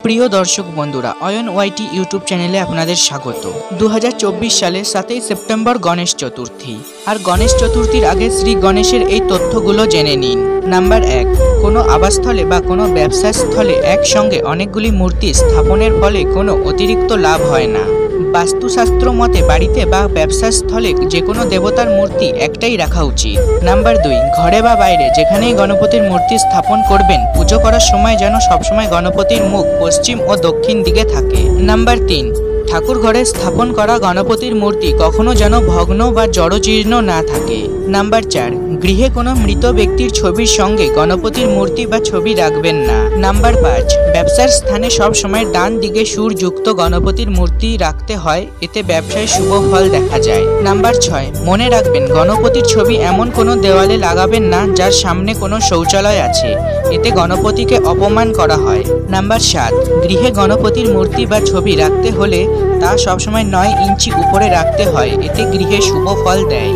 প্রিয় দর্শক বন্ধুরা, অয়ন ওয়াইটি ইউটিউব চ্যানেলে আপনাদের স্বাগত। 2024 সালে 7ই সেপ্টেম্বর গণেশ চতুর্থী। আর গণেশ চতুর্থীর আগে শ্রী গণেশের এই তথ্যগুলো জেনে নিন। নাম্বার 1, কোনো আবাসস্থলে বা কোনো ব্যবসা স্থলে একসঙ্গে অনেকগুলি মূর্তি স্থাপনের ফলে কোনো অতিরিক্ত লাভ হয় না। বাস্তুশাস্ত্র মতে বাড়িতে বা ব্যবসা স্থলে যে কোনো দেবতার মূর্তি একটাই রাখা উচিত। নাম্বার 2, ঘরে বা বাইরে যেখানেই গণপতির মূর্তি স্থাপন করবেন, পুজো করার সময় যেন সবসময় গণপতির মুখ পশ্চিম ও দক্ষিণ দিকে থাকে। নাম্বার 3, ঠাকুর ঘরে স্থাপন করা গণপতির মূর্তি কখনো যেন ভগ্ন বা জড়জীর্ণ না থাকে। নাম্বার 4, গৃহে কোনো মৃত ব্যক্তির ছবির সঙ্গে গণপতির মূর্তি বা ছবি রাখবেন না। নাম্বার 5, ব্যবসার স্থানে সব সময় ডান দিকে সুরযুক্ত গণপতির মূর্তি রাখতে হয়, এতে ব্যবসায় শুভ ফল দেখা যায়। নাম্বার 6, মনে রাখবেন গণপতির ছবি এমন কোনো দেওয়ালে লাগাবেন না যার সামনে কোনো শৌচালয় আছে, এতে গণপতিকে অপমান করা হয়। নাম্বার 7, গৃহে গণপতির মূর্তি বা ছবি রাখতে হলে তা সবসময় 9 ইঞ্চি উপরে রাখতে হয়, এতে গৃহে শুভ ফল দেয়।